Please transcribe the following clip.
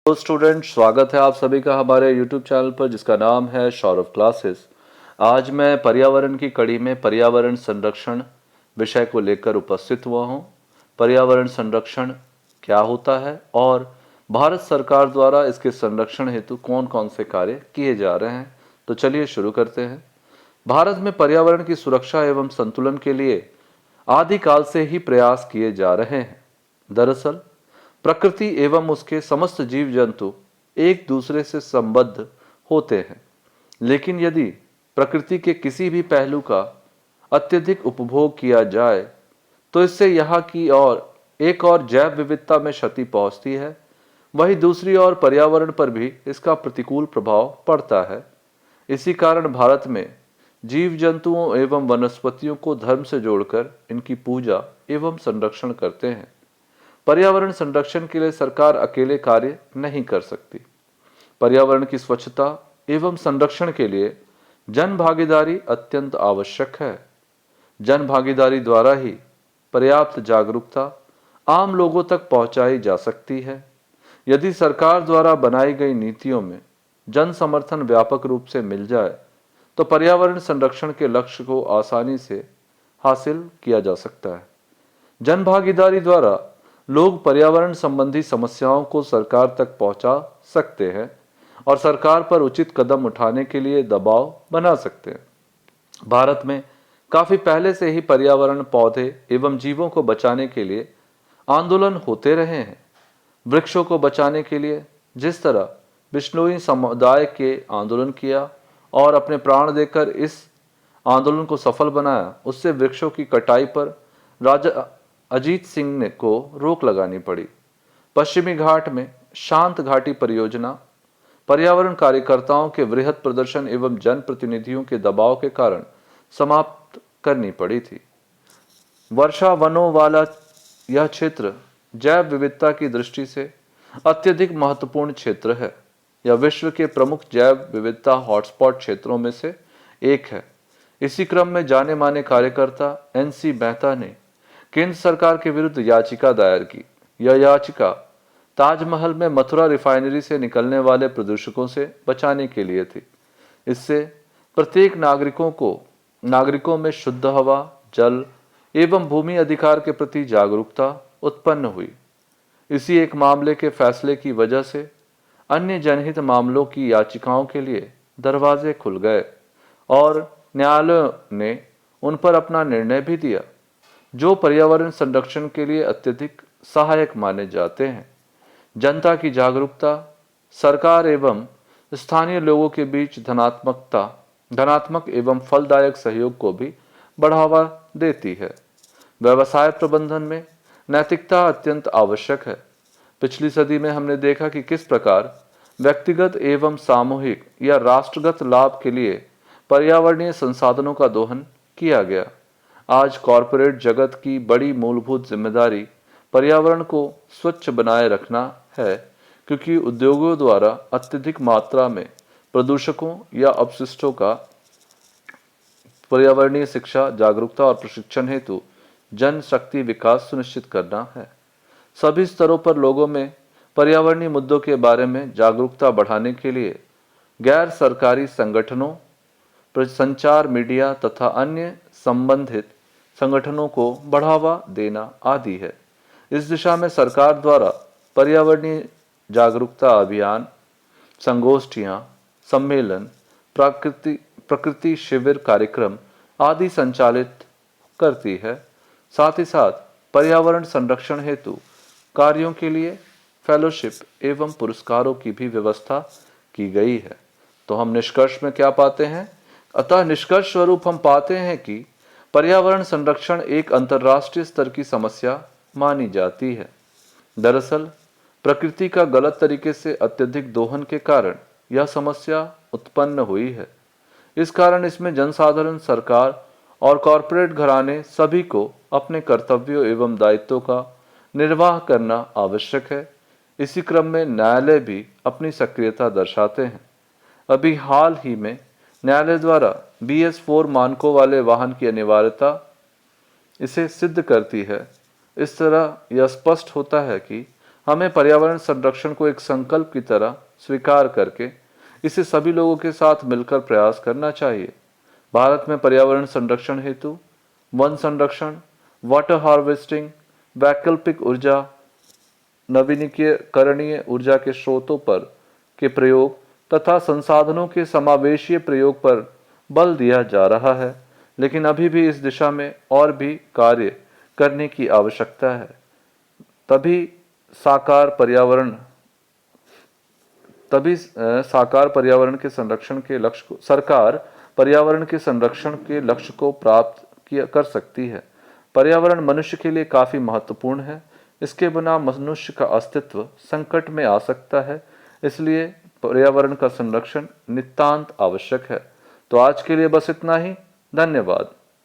तो स्टूडेंट, स्वागत है आप सभी का हमारे यूट्यूब चैनल पर जिसका नाम है सौरभ क्लासेस। आज मैं पर्यावरण की कड़ी में पर्यावरण संरक्षण विषय को लेकर उपस्थित हुआ हूँ। पर्यावरण संरक्षण क्या होता है और भारत सरकार द्वारा इसके संरक्षण हेतु कौन कौन से कार्य किए जा रहे हैं, तो चलिए शुरू करते हैं। भारत में पर्यावरण की सुरक्षा एवं संतुलन के लिए आदिकाल से ही प्रयास किए जा रहे हैं। दरअसल प्रकृति एवं उसके समस्त जीव जंतु एक दूसरे से संबद्ध होते हैं, लेकिन यदि प्रकृति के किसी भी पहलू का अत्यधिक उपभोग किया जाए तो इससे यहाँ की और एक और जैव विविधता में क्षति पहुंचती है। वहीं दूसरी ओर पर्यावरण पर भी इसका प्रतिकूल प्रभाव पड़ता है। इसी कारण भारत में जीव जंतुओं एवं वनस्पतियों को धर्म से जोड़कर इनकी पूजा एवं संरक्षण करते हैं। पर्यावरण संरक्षण के लिए सरकार अकेले कार्य नहीं कर सकती। पर्यावरण की स्वच्छता एवं संरक्षण के लिए जन भागीदारी अत्यंत आवश्यक है। जन भागीदारी द्वारा ही पर्याप्त जागरूकता आम लोगों तक पहुंचाई जा सकती है। यदि सरकार द्वारा बनाई गई नीतियों में जन समर्थन व्यापक रूप से मिल जाए तो पर्यावरण संरक्षण के लक्ष्य को आसानी से हासिल किया जा सकता है। जन भागीदारी द्वारा लोग पर्यावरण संबंधी समस्याओं को सरकार तक पहुंचा सकते हैं और सरकार पर उचित कदम उठाने के लिए दबाव बना सकते हैं। भारत में काफी पहले से ही पर्यावरण, पौधे एवं जीवों को बचाने के लिए आंदोलन होते रहे हैं। वृक्षों को बचाने के लिए जिस तरह बिश्नोई समुदाय के आंदोलन किया और अपने प्राण देकर इस आंदोलन को सफल बनाया, उससे वृक्षों की कटाई पर राजा अजीत सिंह ने को रोक लगानी पड़ी। पश्चिमी घाट में शांत घाटी परियोजना पर्यावरण कार्यकर्ताओं के वृहद प्रदर्शन एवं जनप्रतिनिधियों के दबाव के कारण समाप्त करनी पड़ी थी। वर्षा वनों वाला यह क्षेत्र जैव विविधता की दृष्टि से अत्यधिक महत्वपूर्ण क्षेत्र है। यह विश्व के प्रमुख जैव विविधता हॉटस्पॉट क्षेत्रों में से एक है। इसी क्रम में जाने माने कार्यकर्ता एनसी मेहता ने केंद्र सरकार के विरुद्ध याचिका दायर की। यह याचिका ताजमहल में मथुरा रिफाइनरी से निकलने वाले प्रदूषकों से बचाने के लिए थी। इससे प्रत्येक नागरिकों में शुद्ध हवा, जल एवं भूमि अधिकार के प्रति जागरूकता उत्पन्न हुई। इसी एक मामले के फैसले की वजह से अन्य जनहित मामलों की याचिकाओं के लिए दरवाजे खुल गए और न्यायालय ने उन पर अपना निर्णय भी दिया, जो पर्यावरण संरक्षण के लिए अत्यधिक सहायक माने जाते हैं। जनता की जागरूकता सरकार एवं स्थानीय लोगों के बीच धनात्मक एवं फलदायक सहयोग को भी बढ़ावा देती है। व्यवसाय प्रबंधन में नैतिकता अत्यंत आवश्यक है। पिछली सदी में हमने देखा कि किस प्रकार व्यक्तिगत एवं सामूहिक या राष्ट्रगत लाभ के लिए पर्यावरणीय संसाधनों का दोहन किया गया। आज कॉरपोरेट जगत की बड़ी मूलभूत जिम्मेदारी पर्यावरण को स्वच्छ बनाए रखना है, क्योंकि उद्योगों द्वारा अत्यधिक मात्रा में प्रदूषकों या अपशिष्टों का पर्यावरणीय शिक्षा, जागरूकता और प्रशिक्षण हेतु जन शक्ति विकास सुनिश्चित करना है। सभी स्तरों पर लोगों में पर्यावरणीय मुद्दों के बारे में जागरूकता बढ़ाने के लिए गैर सरकारी संगठनों, संचार, मीडिया तथा अन्य संबंधित संगठनों को बढ़ावा देना आदि है। इस दिशा में सरकार द्वारा पर्यावरणीय जागरूकता अभियान, संगोष्ठियां, सम्मेलन, प्रकृति शिविर कार्यक्रम आदि संचालित करती है। साथ ही साथ पर्यावरण संरक्षण हेतु कार्यों के लिए फेलोशिप एवं पुरस्कारों की भी व्यवस्था की गई है। तो हम निष्कर्ष में क्या पाते हैं? अतः निष्कर्ष स्वरूप हम पाते हैं कि पर्यावरण संरक्षण एक अंतर्राष्ट्रीय स्तर की समस्या मानी जाती है। दरअसल प्रकृति का गलत तरीके से अत्यधिक दोहन के कारण यह समस्या उत्पन्न हुई है। इस कारण इसमें जनसाधारण, सरकार और कॉरपोरेट घराने सभी को अपने कर्तव्यों एवं दायित्वों का निर्वाह करना आवश्यक है। इसी क्रम में न्यायालय भी अपनी सक्रियता दर्शाते हैं। अभी हाल ही में न्यायालय द्वारा BS4 मानकों वाले वाहन की अनिवार्यता इसे सिद्ध करती है। इस तरह यह स्पष्ट होता है कि हमें पर्यावरण संरक्षण को एक संकल्प की तरह स्वीकार करके इसे सभी लोगों के साथ मिलकर प्रयास करना चाहिए। भारत में पर्यावरण संरक्षण हेतु वन संरक्षण, वाटर हार्वेस्टिंग, वैकल्पिक ऊर्जा, नवीनीकरणीय ऊर्जा के स्रोतों पर के प्रयोग तथा संसाधनों के समावेशी प्रयोग पर बल दिया जा रहा है, लेकिन अभी भी इस दिशा में और भी कार्य करने की आवश्यकता है। तभी साकार पर्यावरण साकार पर्यावरण के संरक्षण के लक्ष्य को सरकार पर्यावरण के संरक्षण के लक्ष्य को प्राप्त कर सकती है। पर्यावरण मनुष्य के लिए काफी महत्वपूर्ण है। इसके बिना मनुष्य का अस्तित्व संकट में आ सकता है। इसलिए पर्यावरण का संरक्षण नितांत आवश्यक है। तो आज के लिए बस इतना ही। धन्यवाद।